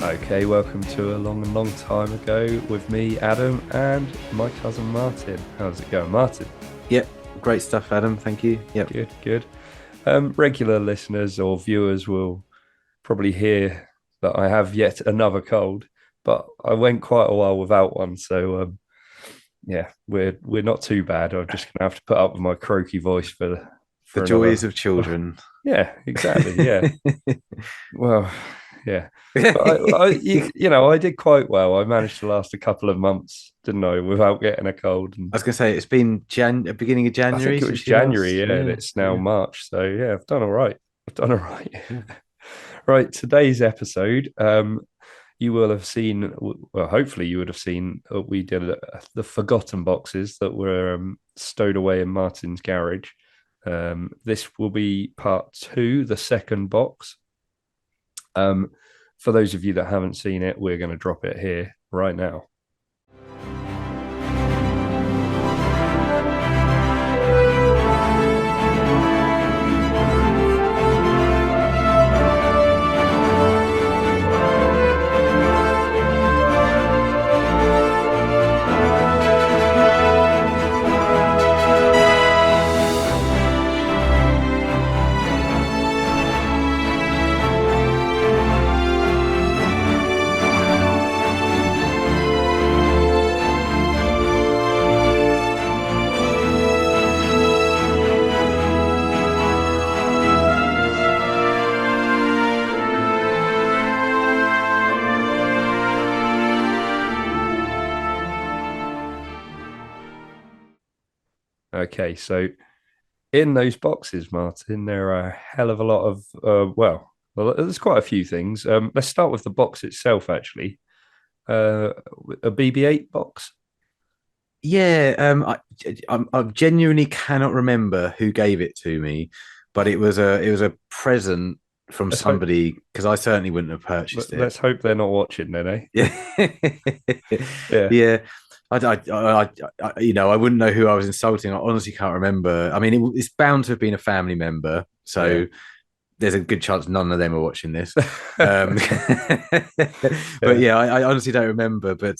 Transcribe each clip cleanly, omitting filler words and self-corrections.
Okay, welcome to a long time ago with me, Adam, and my cousin Martyn. How's it going, Martyn? Yep, great stuff, Adam. Thank you. Yep. Good. Regular listeners or viewers will probably hear that I have yet another cold, but I went quite a while without one, so yeah, we're not too bad. I'm just gonna have to put up with my croaky voice The for joys another. of children. Yeah, exactly. Yeah. Well, yeah. But I did quite well. I managed to last a couple of months, didn't I, without getting a cold. And I was going to say it's been beginning of I think January it was since you January, last. yeah, and Yeah, it's now yeah, March. So yeah, I've done all right. I've done all right. yeah. Right, today's episode, you will have seen, well, hopefully you would have seen, we did the forgotten boxes that were stowed away in Martyn's garage. This will be part two, the second box. For those of you that haven't seen it, we're going to drop it here right now. Okay, so in those boxes, Martyn, there are a hell of a lot of, there's quite a few things. Let's start with the box itself, actually. Uh, a BB-8 box. Yeah, I genuinely cannot remember who gave it to me, but it was a present from Let's hope, somebody because I certainly wouldn't have purchased it. let's hope they're not watching then, eh? Yeah, Yeah. yeah. I wouldn't know who I was insulting. I honestly can't remember. I mean, it's bound to have been a family member, Yeah. so there's a good chance none of them are watching this. Um, but Yeah. yeah, I honestly don't remember. But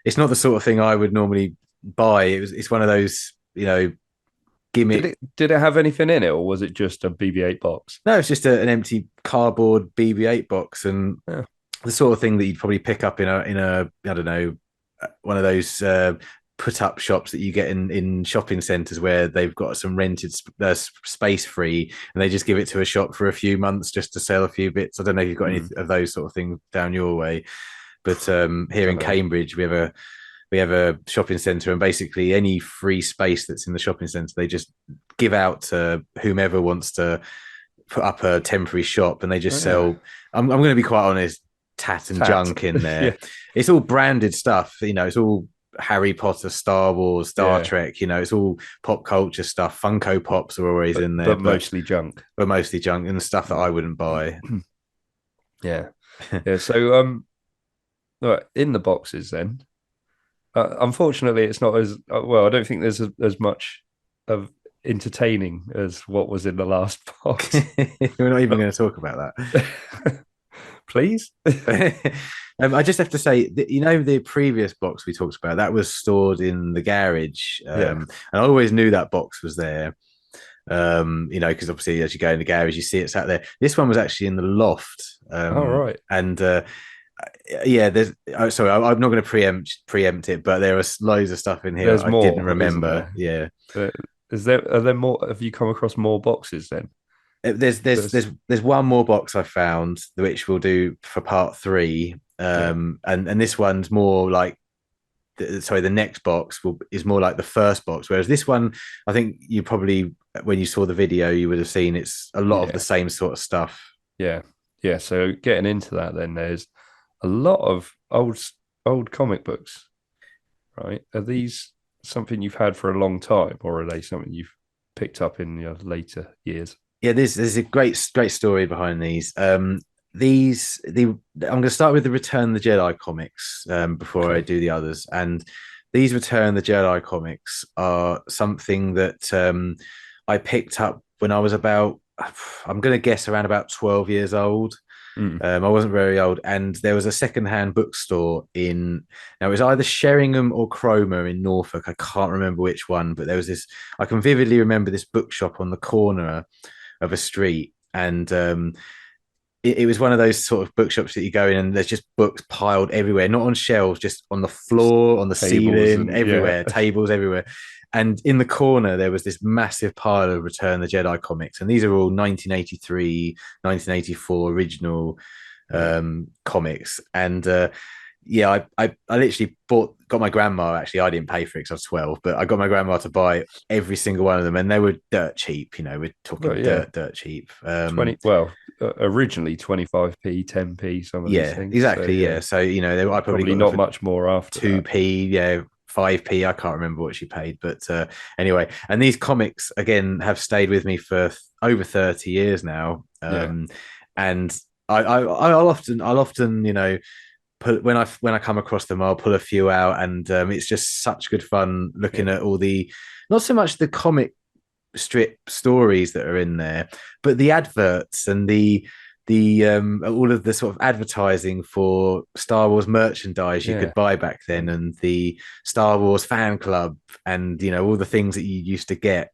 it's not the sort of thing I would normally buy. It's one of those, Did gimmick. it have anything in it, or was it just a BB-8 box? No, it's just an empty cardboard BB-8 box, and Yeah. the sort of thing that you'd probably pick up in a I don't know, one of those put up shops that you get in shopping centers where they've got some rented space free, and they just give it to a shop for a few months just to sell a few bits. I don't know if you've got any of those sort of things down your way, but here Don't in know. Cambridge we have a shopping centre, and basically any free space that's in the shopping centre they just give out to whomever wants to put up a temporary shop, and they just Yeah. sell. I'm going to be quite honest, tat and Tat. junk in there. Yeah. It's all branded stuff. It's all Harry Potter, Star Wars, Star Yeah. Trek. It's all pop culture stuff. Funko Pops are always But in there, but mostly junk. but mostly junk and stuff that I wouldn't buy. Yeah. Yeah. So right, in the boxes then. Unfortunately, it's not as well. I don't think there's as much of entertaining as what was in the last box. We're not even going to talk about Please. that. I just have to say that, the previous box we talked about that was stored in the garage, Yeah. and I always knew that box was there. Because obviously as you go in the garage, you see it's out there. This one was actually in the loft. All right. And yeah, there's. Sorry, I'm not going to preempt it, but there was loads of stuff in here There's I didn't more, isn't remember. there? Yeah, Are there more? Have you come across more boxes then? there's there's There's there's there's one more box I found which we'll do for part three. yeah. And this one's more like. Sorry, the next box is more like the first box, whereas this one, I think you probably, when you saw the video, you would have seen it's a lot of the Yeah. same sort of stuff. Yeah. Yeah. So getting into that, then there's a lot of old comic books, right? Are these something you've had for a long time, or are they something you've picked up in your later years? Yeah, there's a great story behind these. I'm going to start with the Return of the Jedi comics before I Okay. do the others. And these Return of the Jedi comics are something that I picked up when I was about, I'm going to guess around about 12 years old. Mm. I wasn't very old, and there was a secondhand bookstore in. Now it was either Sheringham or Cromer in Norfolk. I can't remember which one, but there was this. I can vividly remember this bookshop on the corner of a street, and it was one of those sort of bookshops that you go in and there's just books piled everywhere, not on shelves, just on the Just floor, on the tables ceiling, and yeah. everywhere, tables everywhere. And in the corner, there was this massive pile of Return of the Jedi comics. And these are all 1983, 1984 original Yeah. comics. And yeah, I literally got my grandma. Actually, I didn't pay for it because I was 12, but I got my grandma to buy every single one of them, and they were dirt cheap. We're Well, talking yeah. dirt cheap. 20, well, originally 25p, 10p, some of these Yeah, things. So exactly. yeah, Yeah, so I probably probably got them not for much more after two that. p. Yeah, 5p. I can't remember what she paid, but anyway, and these comics again have stayed with me for over 30 years now. Yeah. And I'll often put when I come across them, I'll pull a few out, and it's just such good fun looking Yeah. at all the not so much the comic strip stories that are in there, but the adverts and the all of the sort of advertising for Star Wars merchandise you Yeah. could buy back then, Um, and the Star Wars fan club, and all the things that you used to get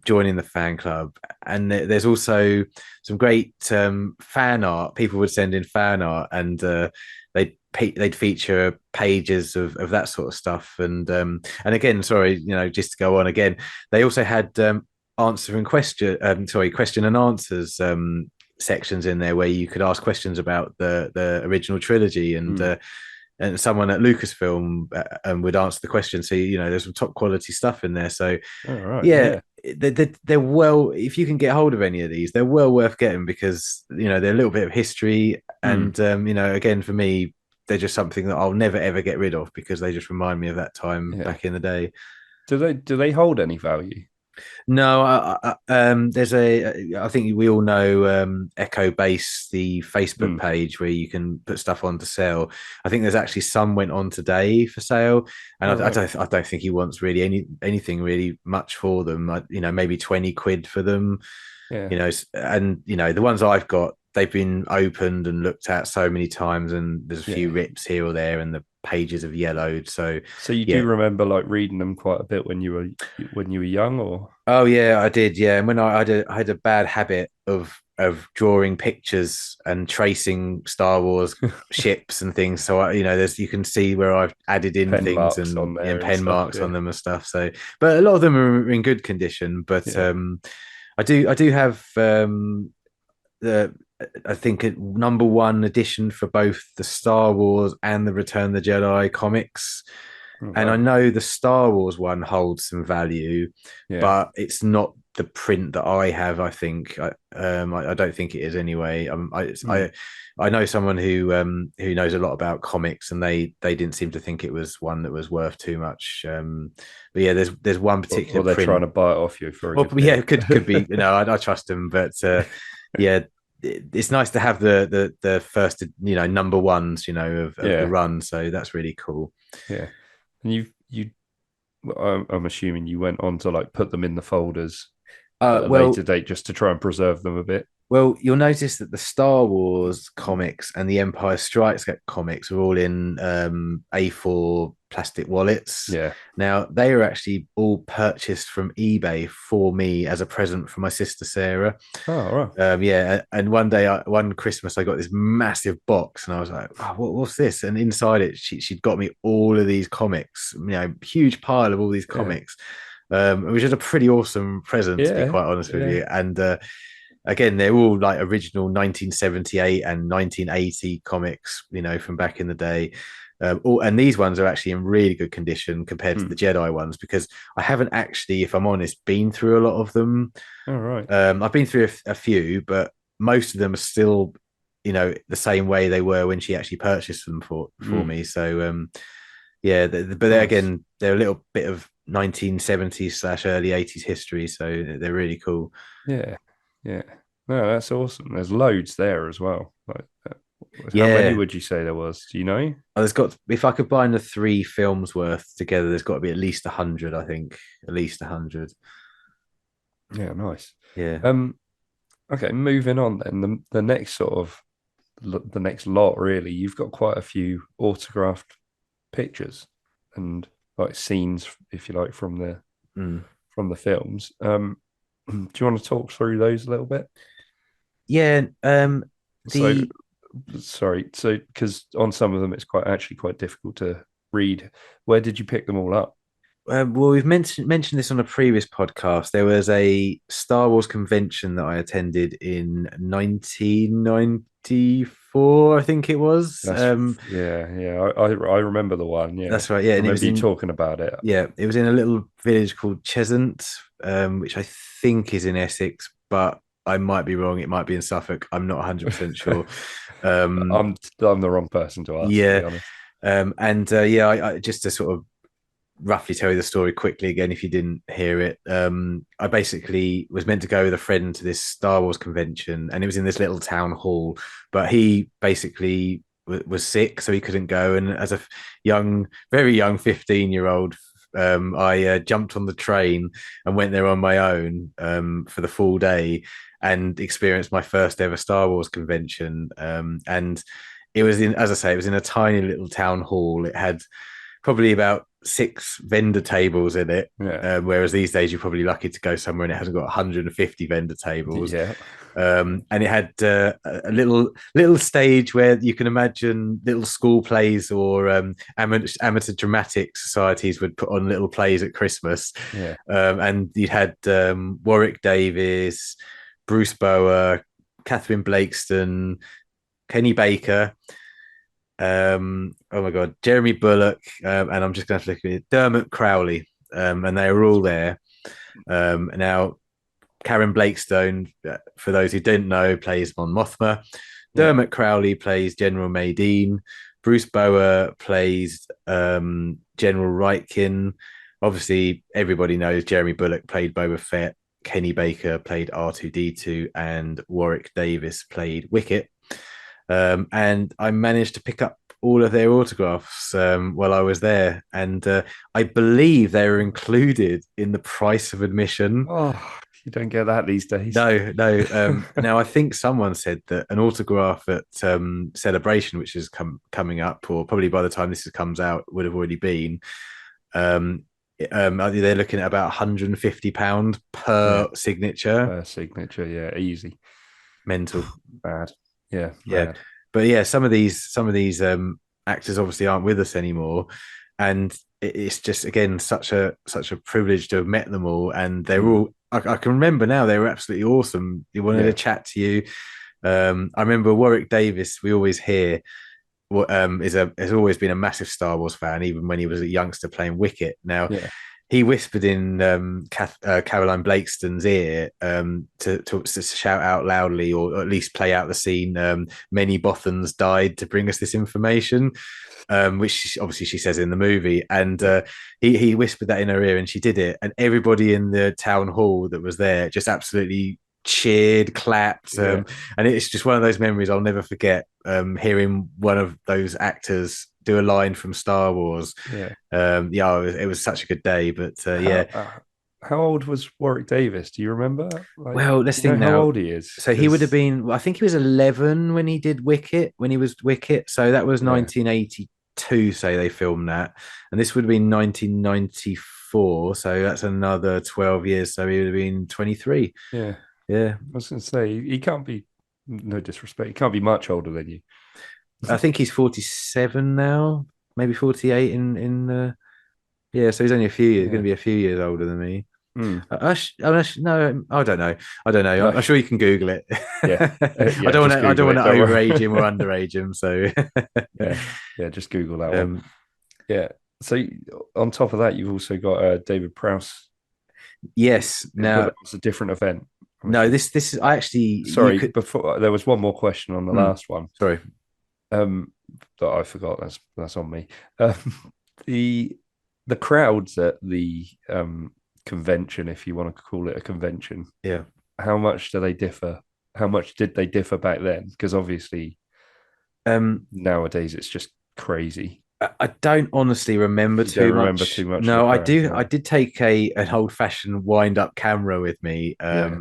joining the fan club. And there's also some great fan art. People would send in fan art, and they'd feature pages of that sort of stuff. And again, sorry, just to go on again, they also had question and answers sections in there where you could ask questions about the original trilogy, mm. and someone at Lucasfilm would answer the question. So there's some top quality stuff in there. So All right. yeah, Yeah. they're well. If you can get hold of any of these, they're well worth getting because they're a little bit of history, Mm. and again for me, they're just something that I'll never ever get rid of because they just remind me of that time Yeah. back in the day. Do they hold any value? No, there's I think we all know Echo Base, the Facebook Mm. page where you can put stuff on to sell. I think there's actually some went on today for sale, and All I right. don't think he wants really anything really much for them. Maybe 20 quid for them. Yeah. And the ones I've got, they've been opened and looked at so many times, and there's a few Yeah. rips here or there, and the pages have yellowed. So So you do yeah. remember like reading them quite a bit when you were young, or Oh yeah, I did. Yeah, and when I had a bad habit of drawing pictures and tracing Star Wars ships and things. So there's you can see where I've added in pen things marks and on there and pen stuff. marks on Yeah. them and stuff. So, but a lot of them are in good condition. But Yeah. I do have the I think number one edition for both the Star Wars and the Return of the Jedi comics. Oh, And I wow. know the Star Wars one holds some value, Yeah. but it's not the print that I have. I think I don't think it is anyway. Mm. I know someone who knows a lot about comics, and they didn't seem to think it was one that was worth too much. But yeah, there's one Or particular they're trying print. to buy it off you for a Well, good yeah, bit. it could be. I trust them, but yeah, it's nice to have the first number ones of the Yeah. run. So that's really cool. Yeah. And you I'm assuming you went on to like put them in the folders at a later Well, date just to try and preserve them a bit. Well, you'll notice that the Star Wars comics and the Empire Strikes Back comics are all in A4 plastic wallets. Yeah. Now, they were actually all purchased from eBay for me as a present for my sister Sarah. Oh, right. Yeah, and one Christmas, I got this massive box, and I was like, "Oh, what's this?" And inside it, she'd got me all of these comics, huge pile of all these Yeah. comics, which is a pretty awesome present, to be Yeah. quite honest with Yeah. you. And again, they're all like original 1978 and 1980 comics, from back in the day. And these ones are actually in really good condition compared to Hmm. the Jedi ones because I haven't actually, if I'm honest, been through a lot of them. All right. I've been through a few, but most of them are still, the same way they were when she actually purchased them for Hmm. me. So yeah, but Nice. again, they're a little bit of 1970s slash early 80s history. So they're really cool. Yeah, yeah. No, that's awesome. There's loads there as well. Like, how many Yeah. would you say there was? Do you know? There's got, if I could bind the three films worth together, there's got to be at least 100, I think. At least 100. Yeah, nice. Yeah. Um, okay, moving on then. The next sort of the next lot really. You've got quite a few autographed pictures and like scenes, if you like, Mm. from the films. Do you want to talk through those a little bit? Yeah. So, The sorry. So, because on some of them, it's quite difficult to read. Where did you pick them all up? well, we've mentioned this on a previous podcast. There was a Star Wars convention that I attended in 1994, I think it was. I remember the one. Yeah, That's right. Yeah, I and it was remember you in talking about it. yeah, it was in a little village called Cheshunt, which I think is in Essex, but I might be wrong. It might be in Suffolk. I'm not 100% sure. Um, I'm the wrong person to ask, to yeah, be honest. and yeah, I just to sort of roughly tell you the story quickly again if you didn't hear it. I basically was meant to go with a friend to this Star Wars convention, and it was in this little town hall, but he basically was sick, so he couldn't go. And as a very young 15-year-old, I jumped on the train and went there on my own for the full day and experienced my first ever Star Wars convention. And it was in, as I say, it was in a tiny little town hall. It had probably about six vendor tables in it. Yeah, Whereas these days you're probably lucky to go somewhere and it hasn't got 150 vendor tables. yeah, And it had a little stage where you can imagine little school plays or amateur dramatic societies would put on little plays at Christmas. yeah, And you had Warwick Davis, Bruce Bower, Catherine Blakeston, Kenny Baker, oh my god, Jeremy Bullock, and I'm just going to look at it, Dermot Crowley, and they were all there. Now, Karen Blakestone, for those who didn't know, plays Mon Mothma. yeah, Dermot Crowley plays General Madine. Bruce Bower plays General Rytkin. Obviously, everybody knows Jeremy Bullock played Boba Fett. Kenny Baker played R2D2, and Warwick Davis played Wicket. And I managed to pick up all of their autographs while I was there, and I believe they were included in the price of admission. Oh, you don't get that these days. No, no. Now I think someone said that an autograph at Celebration, which is coming up, or probably by the time this comes out, would have already been. Um, they're looking at about £150 Yeah, per signature. per signature. Yeah, easy. Mental. Bad. Yeah, Yeah, mad. but yeah, some of these actors obviously aren't with us anymore, and it's just again such a privilege to have met them all, and they're Mm, all. I can remember now they were absolutely awesome. They wanted to yeah, chat to you. I remember Warwick Davis. We always hear has always been a massive Star Wars fan, even when he was a youngster playing Wicket. Now yeah, he whispered in Caroline Blakeston's ear to shout out loudly, or at least play out the scene. Many Bothans died to bring us this information, which obviously she says in the movie. And yeah, he whispered that in her ear, and she did it. And everybody in the town hall that was there just absolutely cheered, clapped, yeah, and it's just one of those memories I'll never forget. Hearing one of those actors do a line from Star Wars. yeah. Yeah, it was such a good day. But How yeah, how old was Warwick Davis? Do you remember? Like, well, do let's you know think how now. old he is? So he would have Because been, well, I think he was 11 when he did Wicket, when he was Wicket. So that was yeah, 1982, say they filmed that. And this would have been 1994. So that's another 12 years. So he would have been 23. yeah. Yeah. I was going to say he can't be. No disrespect, he can't be much older than you. I think he's 47 now, maybe 48 yeah. So he's only a few years, going Yeah. to be a few years older than me. Mm. No, I don't know. I don't know. No. I'm sure you can Google it. Yeah. I Yeah. don't want Just to. I don't Google want it. to Don't worry. overage him or underage him. So, Yeah. Yeah. Just Google that one. um, Yeah. So on top of that, you've also got David Prowse, yes. but Now, that was a different event. I'm no. assuming. This is. I actually. You Sorry, could. before there was one more question on the Hmm, last one. sorry. Um, that I forgot. That's on me. Um, the the crowds at the convention, if you want to call it a convention, Yeah. how much do they differ? How much did they differ back then? Because obviously Um, nowadays it's just crazy. I don't honestly remember You don't too remember much. too much of the No, I crowds, do. I no. did take a an old fashioned wind up camera with me, Yeah.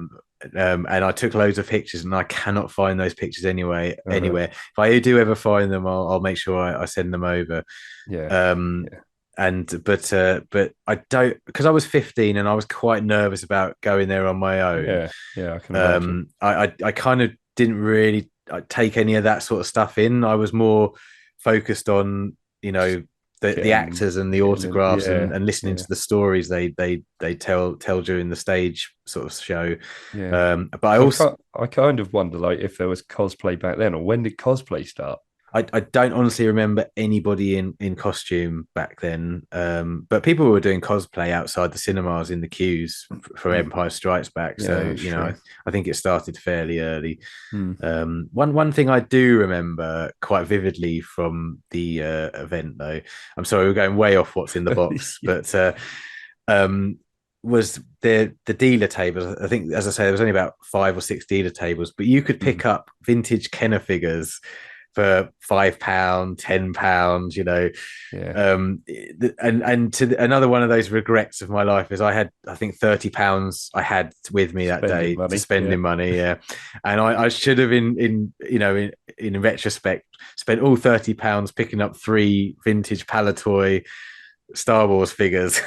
and I took loads of pictures, and I cannot find those pictures anyway Uh-huh. anywhere. If I do ever find them, I'll make sure I send them over. Yeah. Um, Yeah. but I don't, because I was 15 and I was quite nervous about going there on my own. Yeah. Yeah. I can imagine. I kind of didn't really take any of that sort of stuff in. I was more focused on, you Just know, the getting actors and the getting in. autographs Yeah. and listening Yeah. to the stories they tell during the stage sort of show. Yeah. But I Because also I kind of wonder like if there was cosplay back then or when did cosplay start? I don't honestly remember anybody in costume back then. But people were doing cosplay outside the cinemas in the queues for Mm. Empire Strikes Back. So, Yeah, that's true. I think it started fairly early. Mm. One thing I do remember quite vividly from the event, though, I'm sorry, we're going way off what's in the box, Yeah. but um, was the dealer tables. I think, as I say, there was only about 5 or 6 dealer tables, but you could Mm. pick up vintage Kenner figures for £5, £10, Yeah. Another one of those regrets of my life is I think £30 I had with me that Spending day to money. spend Yeah. in money, yeah. And I should have in retrospect spent all £30 picking up 3 vintage Palatoy Star Wars figures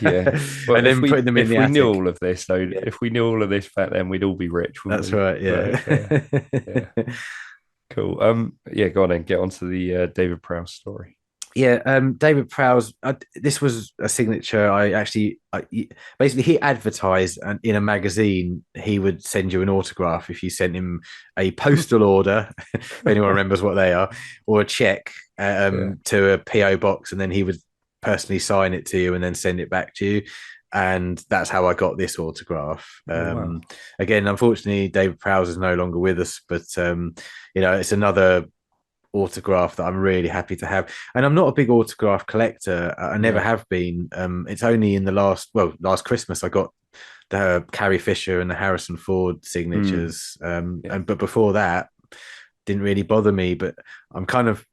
Yeah. Well, and then putting them in if the we knew attic. all of this though, Yeah, if we knew all of this back then, we'd all be rich, wouldn't that's we? right, yeah. But yeah, cool. Yeah, go on and get onto the David Prowse story. Yeah, David Prowse. This was a signature. Basically he advertised, and in a magazine, he would send you an autograph if you sent him a postal order, if anyone remembers what they are, or a check Yeah. to a PO box, and then he would personally sign it to you and then send it back to you. And that's how I got this autograph. Oh wow. Again, unfortunately, David Prowse is no longer with us, but it's another autograph that I'm really happy to have. And I'm not a big autograph collector. I never No. have been. It's only in the last Christmas I got the Carrie Fisher and the Harrison Ford Mm. signatures. Yeah. But before that, didn't really bother me. But I'm kind of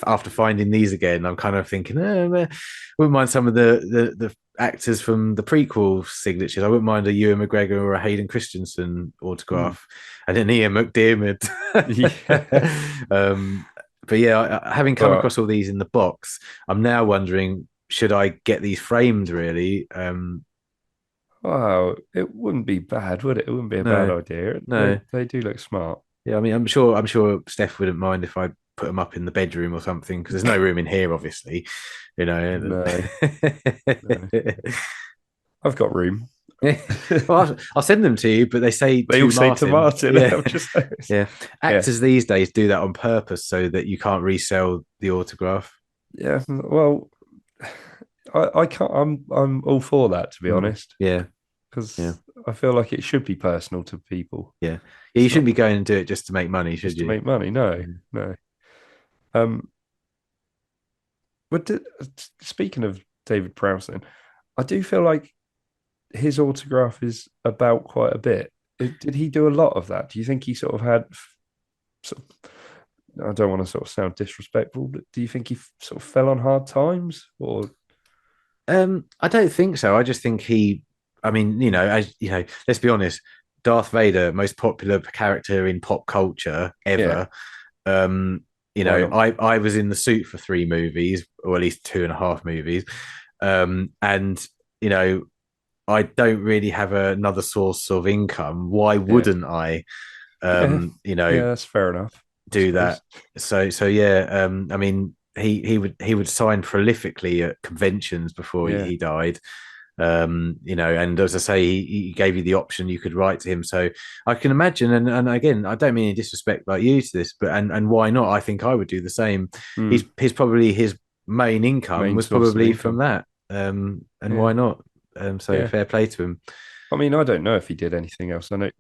after finding these again, I'm kind of thinking, wouldn't mind some of the actors from the prequel signatures. I wouldn't mind a Ewan McGregor or a Hayden Christensen Mm. autograph, and an Ian McDiarmid. Yeah. um, but yeah, having come Well, across all these in the box, I'm now wondering, should I get these framed? Really? wow, it wouldn't be bad, would it? It wouldn't be a bad No, idea. no. They do look smart. Yeah, I mean, I'm sure Steph wouldn't mind if I put them up in the bedroom or something, because there's no room in here, obviously. You know. No, no. I've got room. well, I'll send them to you, but they say They all to say to Martyn. Martin, Yeah, I'm just yeah. yeah. Actors these days do that on purpose so that you can't resell the autograph. Yeah. Well, I can't I'm all for that to be Mm, honest. yeah, yeah, Because I feel like it should be personal to people. yeah, yeah. You It's shouldn't not be going and do it just to make money, should just to you? make money. No, Mm. no. Um, but speaking of David Prowse, then, I do feel like his autograph is about quite a bit. Did he do a lot of that? Do you think he sort of had? Sort of, I don't want to sort of sound disrespectful, but do you think he sort of fell on hard times, or I don't think so. I just think he. I mean, as you know, let's be honest. Darth Vader, most popular character in pop culture yeah, ever. Um, why not? I was in the suit for 3 movies, or at least 2.5 movies. And you know, I don't really have another source of income. Why Yeah, wouldn't I? yeah, Um, you know, yeah. That's fair enough, I do that. suppose. So yeah. I mean, he would sign prolifically at conventions before he, Yeah. he died. And as I say, he gave you the option you could write to him. So I can imagine, and again, I don't mean any disrespect like you to this, but and why not? I think I would do the same. Mm. He's probably his main income Main was source of probably from income. that. And Yeah, why not? So yeah. fair play to him. I mean, I don't know if he did anything else. I know.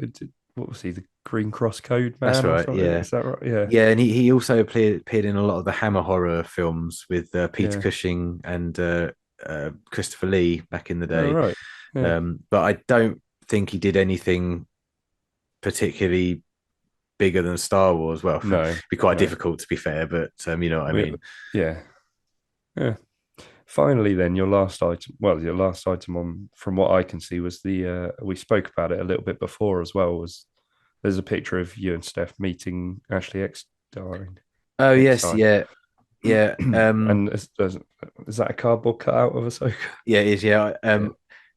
What was he? The Green Cross Code That's Man or right. something? Yeah. Is that right? Yeah, Yeah, and he also appeared in a lot of the Hammer horror films with Peter yeah. Cushing and Christopher Lee back in the All day. right. Yeah. But I don't think he did anything particularly bigger than Star Wars. Well, it'd No. be quite No. difficult to be fair, but you know what I We, mean. yeah. Yeah. Finally, then your last item. Well, your last item on, from what I can see, was the. We spoke about it a little bit before as well. Was there's a picture of you and Steph meeting Ashley Eckstein. Oh yes, Eckstein. yeah, yeah, And is that a cardboard cutout of Ahsoka? yeah, it is yeah. Yeah.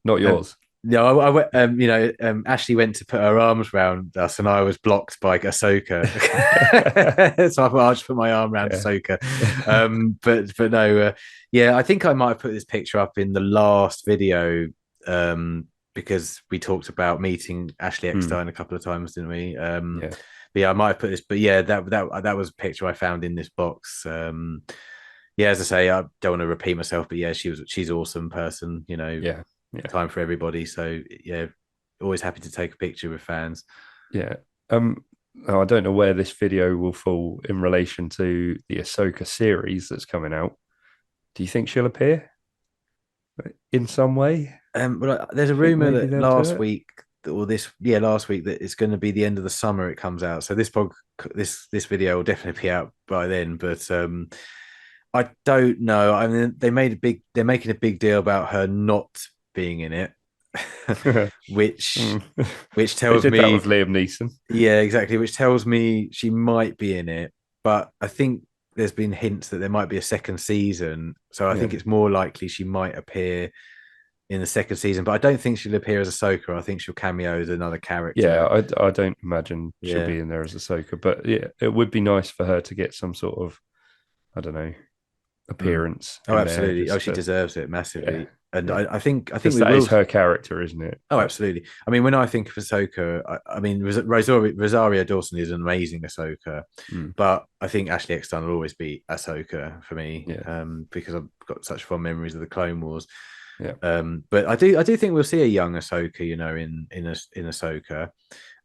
Not Um, yours. no, I went. You know, Ashley went to put her arms around us, and I was blocked by Ahsoka. So I thought I'll just put my arm around Yeah. Ahsoka. But no, yeah, I think I might have put this picture up in the last video, because we talked about meeting Ashley Mm, Eckstein a couple of times, didn't we? yeah. But yeah, I might have put this. But yeah, that was a picture I found in this box. Yeah, as I say, I don't want to repeat myself, but yeah, she's an awesome person. You know, Yeah. Yeah. time for everybody. So yeah, always happy to take a picture with fans. Yeah. I don't know where this video will fall in relation to the Ahsoka series that's coming out. Do you think she'll appear in some way? But there's a Think rumor maybe that they'll do last it? week or this yeah last week that it's going to be the end of the summer it comes out. So this video will definitely be out by then. But I don't know. I mean, they're making a big deal about her not being in it, which Mm. which They tells did that with me Liam Neeson. yeah, exactly. Which tells me she might be in it, but I think there's been hints that there might be a second season. So I think Yeah. it's more likely she might appear in the second season. But I don't think she'll appear as Ahsoka. I think she'll cameo as another Yeah, character. I don't imagine she'll Yeah. be in there as Ahsoka, but yeah, it would be nice for her to get some sort of, I don't know, Mm. appearance Oh, in there absolutely. Oh, just she to, deserves it yeah, massively. And yeah. I think Because we that will. is her character, isn't it? Oh, Like, absolutely. I mean, when I think of Ahsoka, I mean Rosario Dawson is an amazing Ahsoka, mm, but I think Ashley Eckstein will always be Ahsoka for me, yeah, because I've got such fond memories of the Clone Wars. yeah. But I do think we'll see a young Ahsoka, you know, in Ahsoka.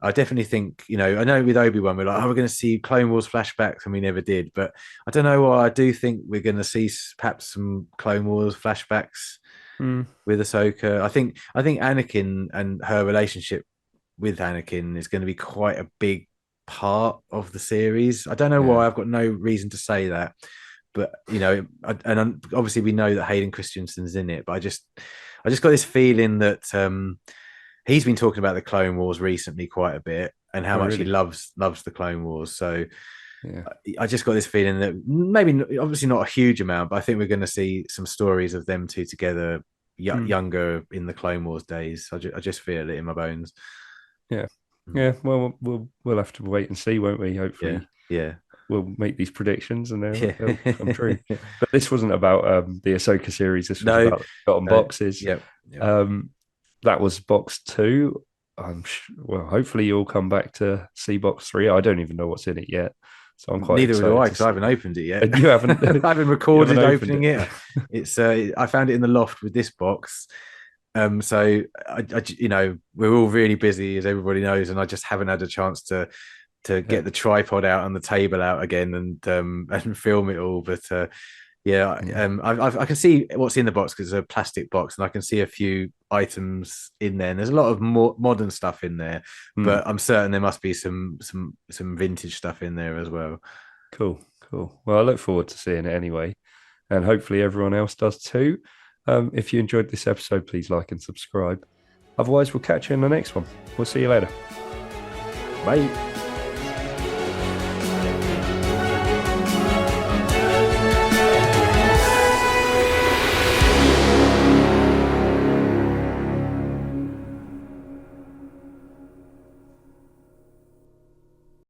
I definitely think, you know, I know with Obi-Wan, we're like, oh, we're going to see Clone Wars flashbacks, and we never did. But I don't know why. I do think we're going to see perhaps some Clone Wars flashbacks Mm, with Ahsoka. I think Anakin and her relationship with Anakin is going to be quite a big part of the series. I don't know yeah. why. I've got no reason to say that, but you know, obviously we know that Hayden Christensen's in it, but I just got this feeling that he's been talking about the Clone Wars recently quite a bit and how Oh, much he really? loves the Clone Wars. So Yeah. I just got this feeling that maybe obviously not a huge amount, but I think we're going to see some stories of them two together, Mm, younger in the Clone Wars days. I just feel it in my bones. yeah. Mm. Yeah. Well, we'll have to wait and see, won't we? Yeah, Hopefully, yeah, we'll make these predictions and they'll come true. yeah. But this wasn't about the Ahsoka series. This was No, about the Forgotten no, Boxes. yep, yep. Um, that was box two. Well, hopefully you'll come back to see box three. I don't even know what's in it yet, so I'm quite Neither do excited I to because I see. haven't opened it yet. And you haven't, I haven't you haven't recorded opened opening it. it. It's I found it in the loft with this box. So you know, we're all really busy as everybody knows, and I just haven't had a chance to Yeah. get the tripod out and the table out again and film it all. But yeah, Mm, I can see what's in the box because it's a plastic box, and I can see a few items in there. And there's a lot of more modern stuff in there, mm. but I'm certain there must be some vintage stuff in there as well. Cool, cool. Well, I look forward to seeing it anyway, and hopefully everyone else does too. If you enjoyed this episode, please like and subscribe. Otherwise, we'll catch you in the next one. We'll see you later. Bye.